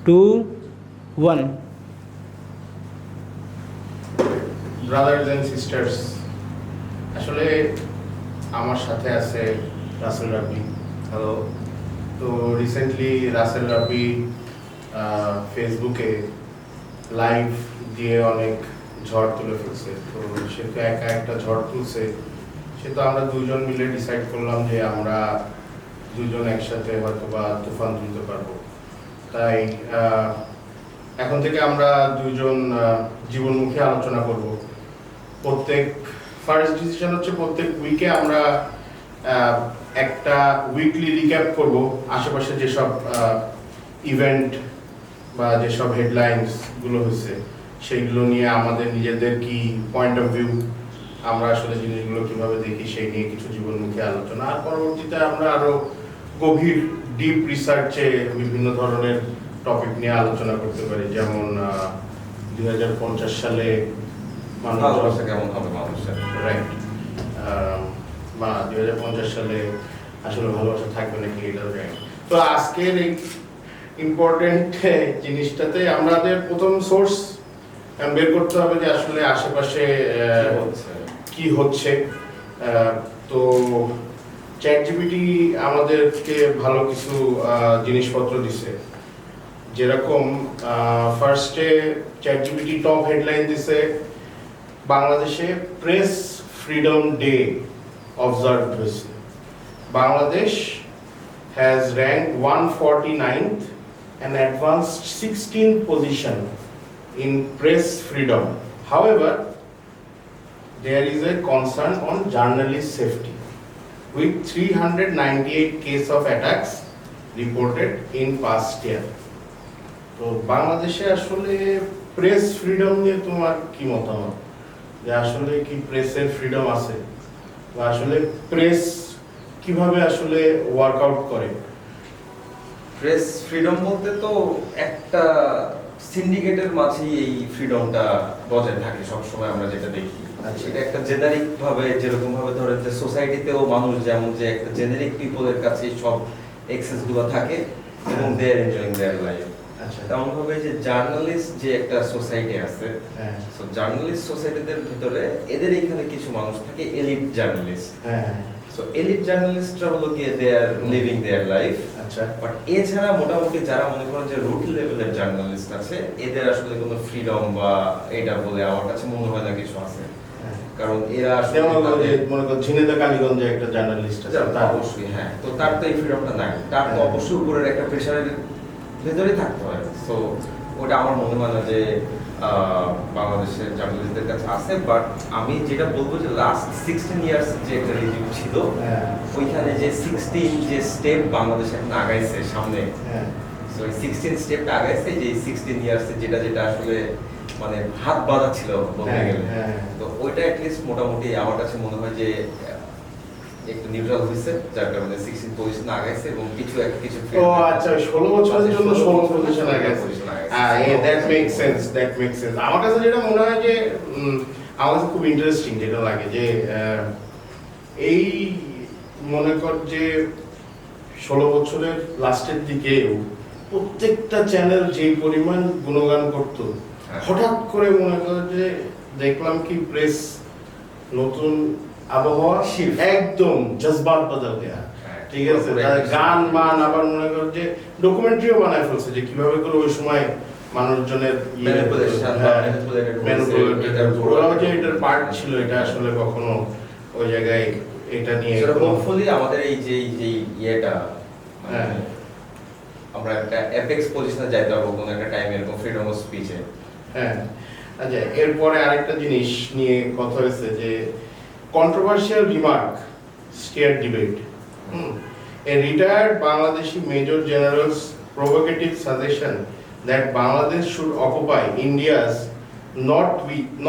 2 1 brothers and sisters, আসলে আমার সাথে আছে রাসেল রাব্বি। হ্যালো। তো রিসেন্টলি রাসেল রাব্বি ফেসবুকে লাইভ দিয়ে অনেক ঝড় তুলে ফেলছে। তো সে তো একা একটা ঝড় তুলছে, সে তো আমরা দুজন মিলে ডিসাইড করলাম যে আমরা দুজন একসাথে হয়তো বা তুফান তুলতে পারবো। তাই এখন থেকে আমরা দুজন জীবনমুখী আলোচনা করব। প্রত্যেক ফার্স্ট ডিসিশন হচ্ছে প্রত্যেক উইকে আমরা একটা উইকলি রিক্যাপ করব আশেপাশে যেসব ইভেন্ট বা যেসব হেডলাইন্স গুলো হয়েছে সেইগুলো নিয়ে আমাদের নিজেদের কি পয়েন্ট অফ ভিউ, আমরা আসলে জিনিসগুলো কিভাবে দেখি সেই নিয়ে কিছু জীবনমুখী আলোচনা। আর পরবর্তীতে আমরা আরো গভীর ডিপ রিসার্চে বিভিন্ন ধরনের টপিক নিয়ে আলোচনা করতে পারি, যেমন 2050 সালে ভালোবাসা কেমন হবে মানুষের, রাইট, বা 2050 সালে আসলে ভালোবাসা থাকবে নাকি এটাও জানি। তো আজকের এই ইম্পর্টেন্ট জিনিসটাতে আমাদের প্রথম সোর্স বের করতে হবে যে আসলে আশেপাশে কি হচ্ছে। তো চ্যাটজিপিটি আমাদেরকে ভালো কিছু জিনিসপত্র দিছে, যেরকম ফার্স্টে চ্যাটজিপিটি টপ হেডলাইন দিছে বাংলাদেশে প্রেস ফ্রিডম ডে অবজার্ভ হয়েছে। Bangladesh has ranked 149th and advanced 16th position in press freedom. However, there is a concern on journalist safety, with 398 case of attacks reported in past year. তো বাংলাদেশে আসলে press freedom নিয়ে তোমার কি মতামত, যে আসলে কি প্রেসের ফ্রিডম আছে, বা আসলে প্রেস কিভাবে আসলে ওয়ার্কআউট করে? প্রেস ফ্রিডম বলতে তো একটা সিন্ডিকেটের মাঝেই এই ফ্রিডমটা বজায় থাকে সবসময়, আমরা যেটা দেখি। এটা একটা জেনারিক ভাবে, যেরকম ভাবে ধরেন যে সোসাইটিতেও মানুষ যেমন যে একটা জেনারিক পিপলের কাছে সব এক্সেস গুলো থাকে এবং দে আর এনজয়িং দেয়ার লাইফ। আচ্ছা, তেমন ভাবে যে জার্নালিস্ট যে একটা সোসাইটি আছে, সো জার্নালিস্ট সোসাইটিদের ভিতরে এদের এখানে কিছু মানুষ থাকে এলিট জার্নালিস্ট। সো এলিট জার্নালিস্টরা হলো গিয়ে দে আর লিভিং দেয়ার লাইফ। আচ্ছা, বাট এছাড়া মোটামুটি যারা মনে করেন যে রুট লেভেলের জার্নালিস্ট আছে, এদের আসলে কোনো ফ্রিডম বা এটা বলে আমার কাছে মনে হয় না কিছু আছে। কারণ এরা আসলে মনে করো ঝিনেদা কালীগঞ্জে একটা জার্নালিস্ট আছে, তার অবশ্যই হ্যাঁ, তো তার তো এই ফ্রিডমটা নাই, তার তো অবশ্যই উপরের একটা প্রেশারের ভেতরেই থাকতে হয়। সো ওটা আমার মনে হয় না যে বাংলাদেশের জার্নালিস্টদের কাছে আছে। বাট আমি যেটা বলবো যে লাস্ট 16 ইয়ার্স যে একটা রিভিউ ছিল, ওইখানে যে 16 যে স্টেপ বাংলাদেশ এখন আগাইছে সামনে, সো এই 16 স্টেপটা আগাইছে যে 16 ইয়ার্সে যেটা যেটা আসলে মানে হাত বাঁধা ছিল বলতে গেলে, তো ওইটা অ্যাটলিস্ট মোটামুটি আমার কাছে মনে হয় যে একটু নিউট্রাল হইছে, যার কারণে 16 পজিশন আগাইছে এবং কিছু ও আচ্ছা, 16 বছরের জন্য 16 পজিশন আগাইছে। That makes sense, that makes sense. আমার কাছে যেটা মনে হয় যে আমার কাছে খুব ইন্টারেস্টিং যেটা লাগে যে এই মনে কর যে 16 বছরের লাস্টের দিকেও প্রত্যেকটা চ্যানেল যে পরিমাণ গুণগান করতো, হঠাৎ করে মনে কর যে দেখলাম কি প্রেস নতুন আবহাওয়া একদম জজবাত বদল দেয়া, ঠিক আছে, গান মান আবার মনে কর যে ডকুমেন্টারিও বানায় ফেলছে যে কিভাবে করে ওই সময় মানুষজনের এটার পার্ট ছিল, এটা আসলে কখনো ওই জায়গায় এটা নিয়ে হোপফুলি আমাদের এই যে ইয়েটা আমরা একটা এপেক্স পজিশনে যাইতে পারবো কোন একটা টাইমে এরকম ফ্রিডম অফ স্পিচে। হ্যাঁ, আচ্ছা, এরপরে আরেকটা জিনিস নিয়ে কথা হয়েছে যে controversial remark scared debate. A retired Bangladeshi Major General's provocative suggestion that Bangladesh should occupy India's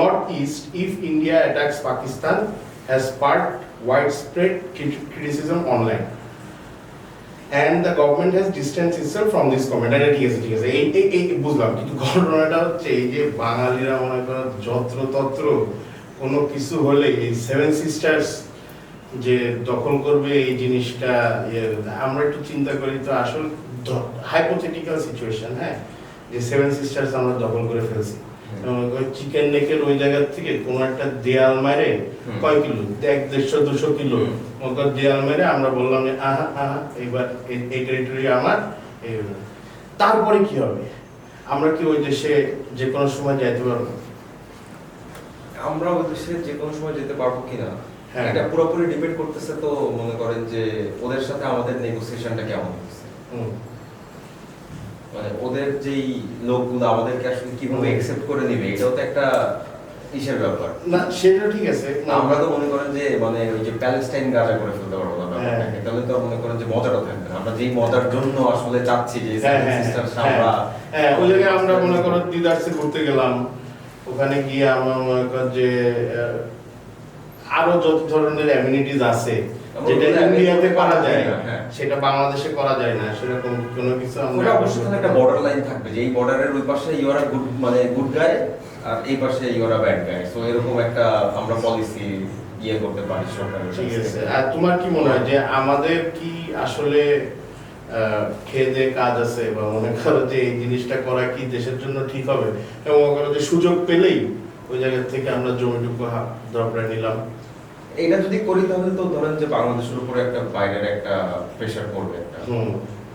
northeast if India attacks Pakistan has sparked widespread criticism online. And the government has distanced itself from this comment. ঠিক আছে, এই বুঝলাম, কিন্তু ঘটনাটা হচ্ছে এই যে বাঙালিরা মনে করেন যত্র তত্র কোনো কিছু হলে এই 7 সিস্টার্স যে দখল করবে এই জিনিসটা, আমরা একটু চিন্তা করি তো আসলে হাইপোথেটিক্যাল সিচুয়েশন। হ্যাঁ, যে সেভেন সিস্টার্স আমরা দখল করে ফেলছি। চিকেন নেকের ওই জায়গা থেকে কোনো একটা দেয়াল মারে কয় কিলো, 150-200 কিলো দেয়াল মেরে আমরা বললাম যে আহা আহা এইবার এই টেরিটরি আমার। তারপরে কি হবে? আমরা কি ওই দেশে যে কোনো সময় যাইতে পারবো? আমরা ওই দেশে যে কোনো সময় যেতে পারবো কিনা হ্যাঁ। এটা পুরোপুরি ডিপেন্ড করতেছে তো মনে করেন যে ওদের সাথে আমাদের নেগোসিয়েশনটা কেমন হচ্ছে, মানে ওদের যেই লোকগুলো আমাদেরকে আসলে কিভাবে অ্যাকসেপ্ট করে নেবে এটাও তো একটা ইসের ব্যাপার না, সেটা ঠিক আছে। না। আমরা তো মনে করেন যে মানে ওই যে প্যালেস্টাইন গাজা করে ফেলতে পারবো না ব্যাপারটাকে, তাহলে তো মনে করেন যে মজাটা থাকবে না। আমরা যেই মজার জন্য আসলে চাচ্ছি যে সিস্টার্স আমরা ওই জায়গায় আমরা মনে করো দিদার্সে ঘুরতে গেলাম, ওখানে গিয়ে আমরা মনে কর যে আরো যত ধরনের অ্যামিনিটিস আছে যেটা ইন্ডিয়াতে করা যায় সেটা বাংলাদেশে করা যায় না, সেরকম কোনো কিছু আমরা অবশ্যই একটা বর্ডার লাইন থাকবে যে এই বর্ডারের ওই পাশে ইউরা গুড মানে গুড গাই আর এই পাশে ইউরা ব্যাড গাই, সো এরকম একটা আমরা পলিসি ইয়ে করতে পারি সরকারের। ঠিক আছে। আর তোমার কি মনে হয় যে আমাদের কি আসলে খেয়ে কাজ আছে, বা মনে করো যে এই জিনিসটা করা কি দেশের জন্য ঠিক হবে, এবং মনে করো যে সুযোগ পেলেই ওই জায়গা থেকে আমরা জমিটুকু দরকার নিলাম? এটা যদি করি তাহলে তো ধরেন যে বাংলাদেশের উপরে একটা বাইরের একটা প্রেসার পড়বে একটা,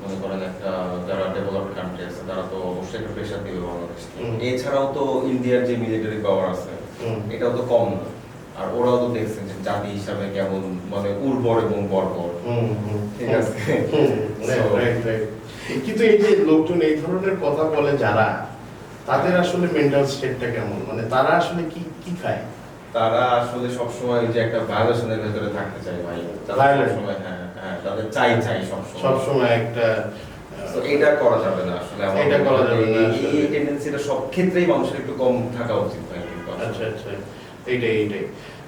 মনে করেন একটা যারা ডেভেলপড কান্ট্রি আছে তারা তো অবশ্যই একটা প্রেসার দিবে বাংলাদেশকে। এছাড়াও তো ইন্ডিয়ার যে মিলিটারি পাওয়ার আছে এটাও তো কম না, আর ওরাও তো দেখছেন যে জাতি হিসাবে কেমন মানে উর্বর এবং বর্বর। ঠিক আছে। কিন্তু এই যে লোকজন এই ধরনের কথা বলে যারা, তাদের আসলে মেন্টাল স্টেটটা কেমন, মানে তারা আসলে কি কি খায়? তারা আসলে সবসময় যে একটা ভায়োলেশনের ভেতরে থাকতে চায় ভাই, সবসময় হ্যাঁ তাদের চাই সবসময় একটা তো এটা করা যাবে না আসলে। এটা করা যাবে না, এই টেন্ডেন্সিটা সব ক্ষেত্রেই মানুষের একটু কম থাকা উচিত ভাই। আচ্ছা আচ্ছা, এইটাই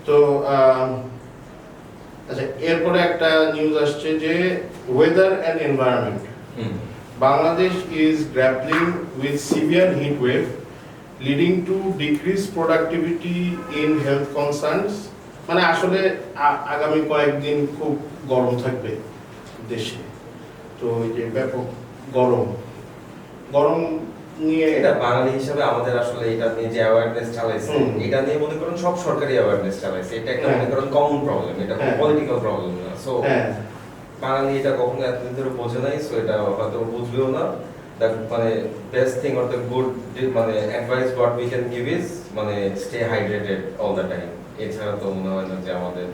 তো আচ্ছা, এরপরে একটা নিউজ আসছে যে weather and environment, Bangladesh is grappling with severe heat wave leading to decrease productivity in health concerns. মানে আসলে আগামী কয়েকদিন খুব গরম থাকবে দেশে, তো এই যে ব্যাপক গরম নিয়ে এটা বাঙালি হিসাবে আমাদের আসলে এটা নিয়ে যে অ্যাওয়ারনেস চালাইছে, এটা নিয়ে মনে করেন সব সরকারি অ্যাওয়ারনেস চালাইছে, এটা একটা মনে করেন কমন প্রবলেম, এটা কোনো পলিটিক্যাল প্রবলেম না। সো বাঙালি এটা কখনো এতদিন ধরে বোঝে নাই, সো এটা হয়তো বুঝবেও না। দ্য মানে best thing or the good মানে advice what we can give is মানে stay hydrated all the time. এছাড়া তো মনে হয় না যে আমাদের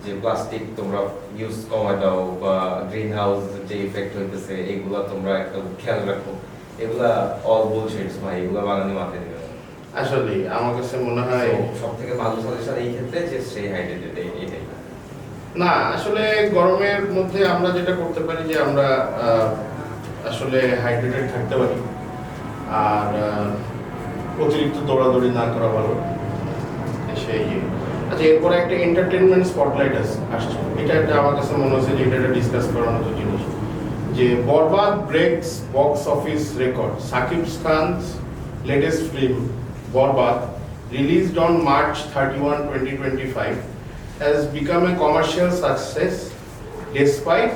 যে প্লাস্টিক তোমরা ইউজ কমায় দাও বা গ্রিন হাউস যে ইফেক্ট হইতেছে এগুলা তোমরা একটা খেয়াল রাখো, এগুলা অল বুলশিটস ভাই, এগুলা বাঙালি মাথায় নেবে না। আসলে আমার কাছে মনে হয় সবথেকে ভালো সাজেশন এই ক্ষেত্রে যে স্টে হাইড্রেটেড এইটাই। না, আসলে গরমের মধ্যে আমরা যেটা করতে পারি যে আমরা আসলে হাইড্রেটেড থাকতে পারি, আর অতিরিক্ত দৌড়াদৌড়ি না করা ভালো সেই। আচ্ছা, এরপরে একটা এন্টারটেনমেন্ট স্পটলাইট আসছে, এটা একটা আমার কাছে মনে হচ্ছে যে এটা ডিসকাস করার মতো জিনিস, যে Borbad breaks box office record. Shakib Khan's latest film Borbad, released on March 31, 2025, has become a commercial success. Despite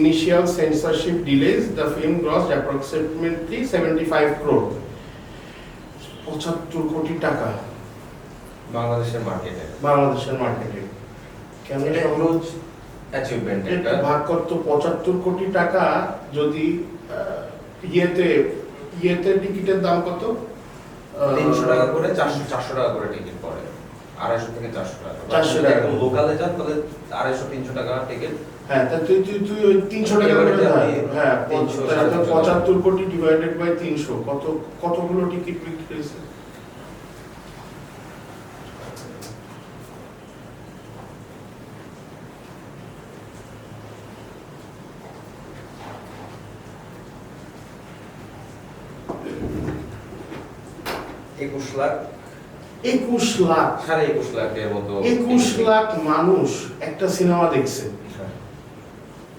initial censorship delays, the film grossed approximately 75 crore, 75 কোটি টাকা বাংলাদেশের মার্কেটে। কেন হিউজ অ্যাচিভমেন্ট এটা। ভাগ করত 75 কোটি টাকা যদি ইয়েতে টিকিটের দাম কত? 300 টাকা করে 400 টাকা করে টিকিট পড়ে, 250 থেকে 400 টাকা। 400 টাকা একদম লোকালে যান তাহলে 250-300 টাকা টিকিট। হ্যাঁ, তা তুই ওই 300 টাকা করে ধর। হ্যাঁ, 75 কোটি ডিভাইডেড বাই 300 কতগুলো টিকিট বিক্রি হয়েছে? একুশ লাখ 21 লাখের মতো 21 লাখ মানুষ একটা সিনেমা দেখছে।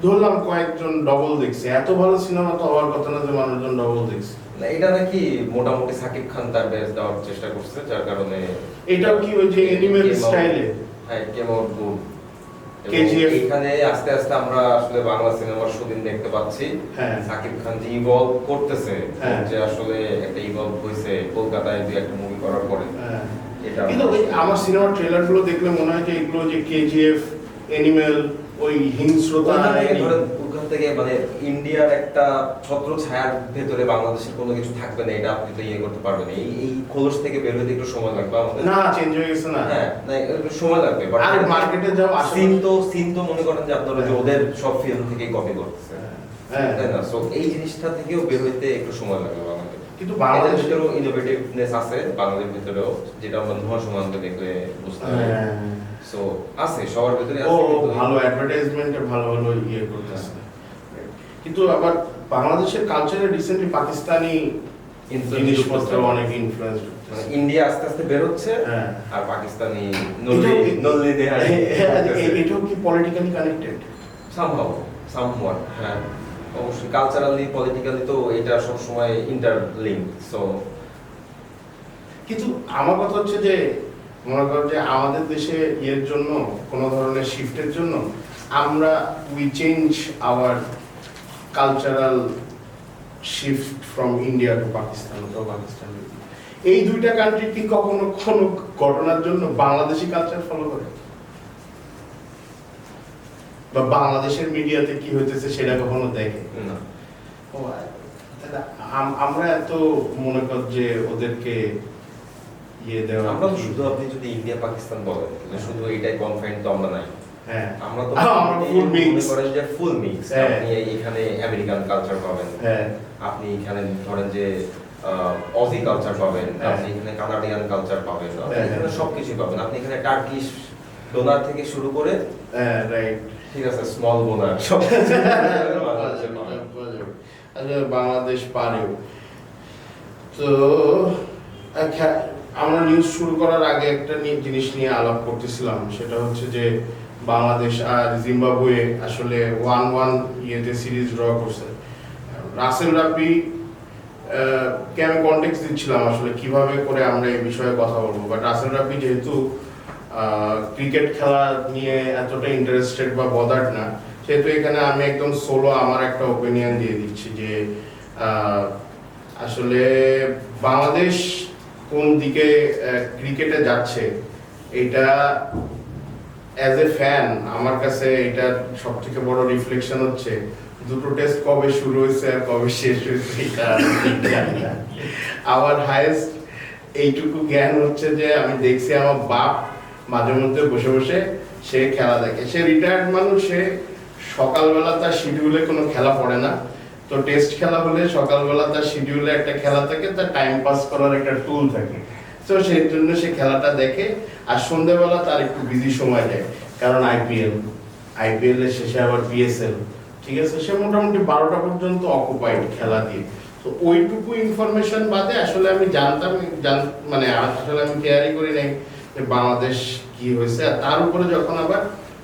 ধরলাম কয়েকজন ডবল দেখছে, এত ভালো সিনেমা তো হওয়ার কথা না যে মানুষজন ডবল দেখছে। না, এটা নাকি মোটামুটি সাকিব খান তার বেস্ট দেওয়ার চেষ্টা করছে, যার কারণে এটাও কি ওই যে অ্যানিমেল স্টাইলে? হ্যাঁ, কেমন গুড KGF এখানে আস্তে আস্তে আমরা আসলে বাংলা সিনেমার সুদিন দেখতে পাচ্ছি। হ্যাঁ। সাকিব খান যে ইভলভ করতেছে, হ্যাঁ। যে আসলে একটা ইভলভ হয়েছে কলকাতায় দুই একটা মুভি করার পরে। হ্যাঁ। এটা কিন্তু ওই আমার সিনেমার ট্রেলার গুলো দেখলে মনে হয় যে এগুলো যে কেজিএফ, এনিমেল, ওই হিংস্রতা, ওখান থেকে মানে ইন্ডিয়ার একটা ছত্র ছায়ার ভেতরে বাংলাদেশের কোনো কিছু থাকবে না, এটা আপনি তো ইয়ে করতে পারবেন না। এই খোলস থেকে বের হতে একটু সময় লাগবে আমাদের। না চেঞ্জ হয়ে গেছে না। হ্যাঁ, না একটু সময় লাগবে। আর মার্কেটে যাও সিন তো মনে করেন যে আপনারা যে ওদের সব ফিল্ম থেকেই কপি করতেছে, হ্যাঁ, তাই না? সো এই জিনিসটা থেকেও বের হইতে একটু সময় লাগবে বাংলাদেশে। কিন্তু বাংলাদেশের বাংলাদেশের ভিতরেও ইনোভেটিভনেস আছে, বাংলাদেশের ভিতরেও, যেটা আমরা নুহা সুমনকে দেখলে বুঝতে পারি। সো আছে, সবার ভিতরে ও আছে, কিন্তু ভালো অ্যাডভার্টাইজমেন্টে ভালো ভালো ইয়ে করতেছে। কিন্তু আবার বাংলাদেশের কালচারে রিসেন্টলি পাকিস্তানি জিনিসপত্র অনেক ইনফ্লুয়েন্স মানে ইন্ডিয়া আস্তে আস্তে বের হচ্ছে, হ্যাঁ। আর পাকিস্তানি এটাও- দেহারি এটাও কি পলিটিক্যালি কানেক্টেড? সামহাউ সামওয়াট, হ্যাঁ অবশ্যই কালচারালি পলিটিক্যালি তো এটা সব সময় ইন্টারলিংক। সো কিন্তু আমার কথা হচ্ছে যে মনে করো যে আমাদের দেশে এর জন্য কোনো ধরনের শিফটের জন্য আমরা we change our cultural shift from India to Pakistan অথবা পাকিস্তান। এই দুইটা কান্ট্রি কি কখনো কোনো ঘটনার জন্য বাংলাদেশি কালচার ফলো করে, বা বাংলাদেশের মিডিয়াতে কি হইতেছে সেটা কখনো দেখে না। ও, তাহলে আমরা এত মনে কর যে ওদেরকে ইয়ে দেওয়া, আমরা তো শুধু, আপনি যদি ইন্ডিয়া পাকিস্তান বলেন তাহলে শুধু এইটাই কনফাইন তো আমরা নাই। হ্যাঁ আমরা তো আমরা ফুল মনে মিক্স। করেন যে ফুল মিক্স। হ্যাঁ। আপনি এখানে আমেরিকান কালচার পাবেন, হ্যাঁ আপনি এখানে ধরেন যে অজি কালচার পাবেন, হ্যাঁ। আপনি এখানে কানাডিয়ান কালচার পাবেন, আপনি হ্যাঁ। এখানে সবকিছু পাবেন। আপনি এখানে টার্কিশ ডোনার থেকে শুরু করে, হ্যাঁ রাইট, ঠিক আছে, স্মল বোনার সব বাংলাদেশে পাবেন। আচ্ছা বাংলাদেশ পারেও তো। আমরা নিউজ শুরু করার আগে একটা জিনিস নিয়ে আলাপ করতেছিলাম, সেটা হচ্ছে যে বাংলাদেশ আর জিম্বাবুয়ে আসলে 1-1 ইয়েতে সিরিজ ড্র করছে। রাসেল রাব্বি কে আমি কনটেক্সট দিচ্ছিলাম আসলে কিভাবে করে আমরা এই বিষয়ে কথা বলবো, বাট রাসেল রাব্বি যেহেতু ক্রিকেট খেলা নিয়ে এতটা ইন্টারেস্টেড বা বদার্ড না, সেহেতু এখানে আমি একদম সোলো আমার একটা ওপিনিয়ন দিয়ে দিচ্ছি যে আসলে বাংলাদেশ কোন দিকে ক্রিকেটে যাচ্ছে, এটা অ্যাজ এ ফ্যান আমার কাছে এটা সব থেকে বড় রিফ্লেকশন হচ্ছে দুটো টেস্ট কবে শুরু হয়েছে আর কবে শেষ হয়েছে এটা আমি ঠিক জানি না। আমার হাইয়েস্ট এইটুকু জ্ঞান হচ্ছে যে আমি দেখছি আমার বাপ মাঝে মধ্যে বসে বসে সে খেলা দেখে, সে রিটায়ার্ড মানুষ, সে সকালবেলা তার শিডিউলে কোনো খেলা পড়ে না, তো টেস্ট খেলা হলে সকালবেলা তার শিডিউলে একটা খেলা থাকে, তার টাইম পাস করার একটা টুল থাকে, তো সেই জন্য সে খেলাটা দেখে। আর সন্ধ্যাবেলা তার একটু বিজি সময় যায়, কারণ আইপিএল এর শেষে আবার পিএসএল, ঠিক আছে, সে মোটামুটি 12টা পর্যন্ত অকুপাইড খেলা দিয়ে। তো ওইটুকু ইনফরমেশন বাদে আসলে আমি জানতাম, মানে আসলে আমি কেয়ারই করি নাই যে বাংলাদেশ কি হয়েছে। আর তার উপরে যখন আবার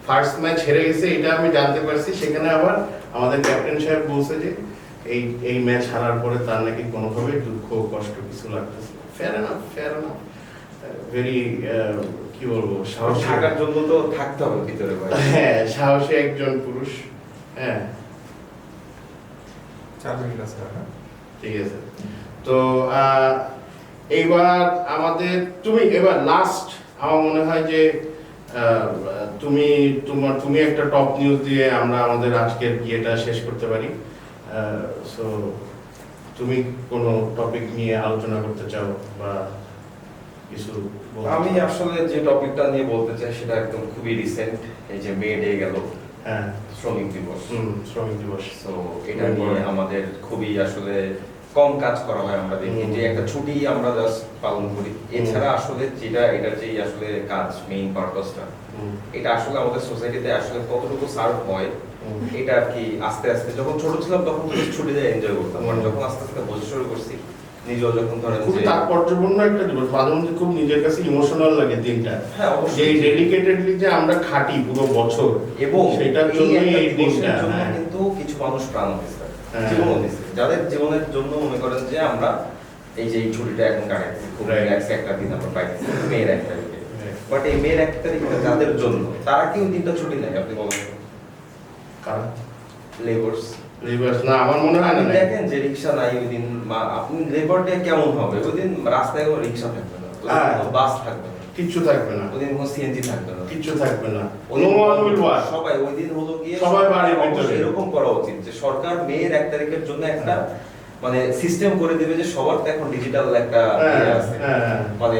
ফার্স্ট ম্যাচ হেরে গেছে এটা আমি জানতে পারছি, সেখানে আবার আমাদের ক্যাপ্টেন সাহেব বলছে যে এই ম্যাচ হারার পরে তার নাকি কোনোভাবে দুঃখ কষ্ট কিছু লাগতেছে। ফেয়ার এনাফ ভেরি কি বলবো, সাহসী থাকার জন্য তো থাকতে হবে ভিতরে ভাই। হ্যাঁ সাহসী একজন পুরুষ। হ্যাঁ 4 মিনিট আছে না? ঠিক আছে। তো এইবার আমাদের তুমি এবার লাস্ট আমার মনে হয় যে তুমি একটা টপ নিউজ দিয়ে আমরা আমাদের আজকের ইয়েটা শেষ করতে পারি। সো তুমি কোনো টপিক নিয়ে আলোচনা করতে চাও বা কিছু বলতে আমি চাও? আসলে যে টপিকটা নিয়ে বলতে চাই সেটা একদম খুবই রিসেন্ট, এই যে মে ডে গেল, হ্যাঁ শ্রমিক দিবস। শ্রমিক দিবস। তো এটা নিয়ে আমাদের খুবই আসলে কম কাজ করা হয়। আমরা দেখি যে একটা ছুটি আমরা জাস্ট পালন করি, এছাড়া আসলে এটার যেই আসলে কাজ, মেইন পারপাসটা, এটা আসলে আমাদের সোসাইটিতে আসলে কতটুকু সার্ভ হয়, এটা আর কি আস্তে আস্তে, যখন ছোট ছিলাম তখন ছুটিতে এনজয় করতাম, আর যখন আস্তে আস্তে বোঝা শুরু করছি, নিজেও যখন ধরেন খুব যে তাৎপর্যপূর্ণ একটা দিবস, মাঝে মধ্যে খুব নিজের কাছে ইমোশনাল লাগে দিনটা, হ্যাঁ যে অবশ্যই, ডেডিকেটেডলি যে আমরা খাটি পুরো বছর, এবং সেটার জন্য এই দিনটা কিন্তু কিছু মানুষ প্রাণ দিচ্ছে, হ্যাঁ। জীবনও দিচ্ছে, যাদের জীবনের জন্য মনে করেন যে আমরা এই যে এই ছুটিটা এখন কাটাচ্ছি, খুব Right. রিল্যাক্স একটা দিন আমরা পাইছি, মেয়ের একটা দিনে। বাট এই মেয়ের 1 তারিখটা যাদের জন্য তারা কি ওই দিনটা ছুটি নেয় আপনি বলেন তো? কারণ লেবার্স লেবার্স না, আমার মনে হয় না। দেখেন যে রিক্সা নাই ওই দিন, আপনি লেবার ডে কেমন হবে ওই দিন? রাস্তায় কোনো রিক্সা থাকবে না, বাস থাকবে না, কিচ্ছু থাকবে না, ওই দিন কোনো সিএনজি থাকবে না, কিচ্ছু থাকবে না। ওই No one will work. সবাই ওই দিন হলো গিয়ে সবাই বাড়ির ভিতরে। অবশ্যই এরকম করা উচিত যে সরকার মেয়ের 1 তারিখের জন্য একটা মানে সিস্টেম করে দিবে যে সবার তো এখন ডিজিটাল একটা ইয়ে আছে, মানে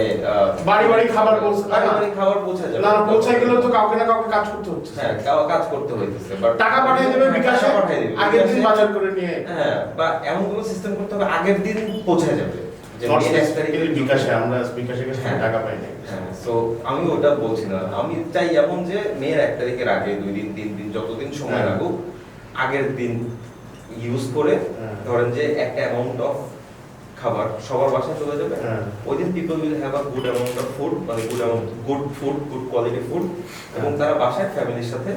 বাড়ি বাড়ি খাবার পৌঁছে বাড়ি বাড়ি খাবার পৌঁছে যাবে। না, পৌঁছে গেলে তো কাউকে না কাউকে কাজ করতে হচ্ছে। হ্যাঁ, কাজ করতে হইতেছে, বাট টাকা পাঠিয়ে দেবে বিকাশে, পাঠিয়ে দিবে আগের দিন বাজার করে নিয়ে। হ্যাঁ, বা এমন কোনো সিস্টেম করতে হবে আগের দিন পৌঁছে যাবে যে Not মেয়ের 1 specifically তারিখের বিকাশে, আমরা বিকাশে কাছে হ্যাঁ। টাকা পাই না। হ্যাঁ, সো আমি ওটা বলছি না, আমি চাই এমন যে মেয়ের 1 তারিখের আগে 2 দিন 3 দিন যতদিন সময় হ্যাঁ। লাগুক আগের দিন ইউজ করে হ্যাঁ। ধরেন যে একটা অ্যামাউন্ট অফ খাবার সবার বাসায় চলে যাবে। হ্যাঁ। ওই দিন people will have a good amount of food, মানে গুড কোয়ালিটি ফুড, এবং হ্যাঁ। তারা বাসায় ফ্যামিলির সাথে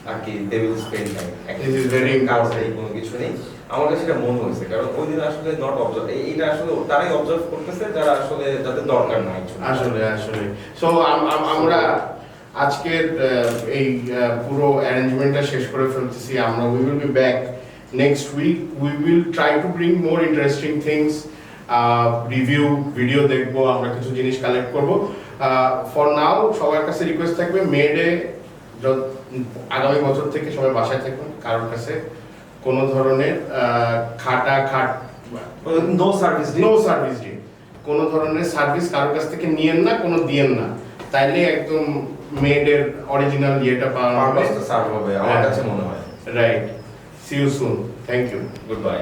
আর কি they will spend time. This is very important. কোনো কিছু নেই, আমার কাছে এটা মনে হয়েছে, কারণ ওই দিন আসলে নট অবজার্ভ, এইটা আসলে তারাই অবজার্ভ করতেছে যারা আসলে যাদের দরকার নাই। আসলে সো আমরা আজকের এই পুরো অ্যারেঞ্জমেন্টটা শেষ করে ফেলতেছি। আমরা we will be back next week. We will try to bring more interesting things, review video দেখবো, আমরা কিছু জিনিস কালেক্ট করবো। ফর নাও সবার কাছে রিকোয়েস্ট থাকবে, মে ডে আগামী বছর থেকে সবাই বাসায় থাকবেন, কারোর কাছে কোনো ধরনের no service no service day, কোনো ধরনের সার্ভিস কারোর কাছ থেকে নিয়েন না, কোনো দিয়েন না, তাইলে একদম মেডের অরিজিনাল ইয়েটা পাওয়া যাবে, সার্ভ হবে আমার কাছে মনে হয়। Right. See you soon, thank you, good bye.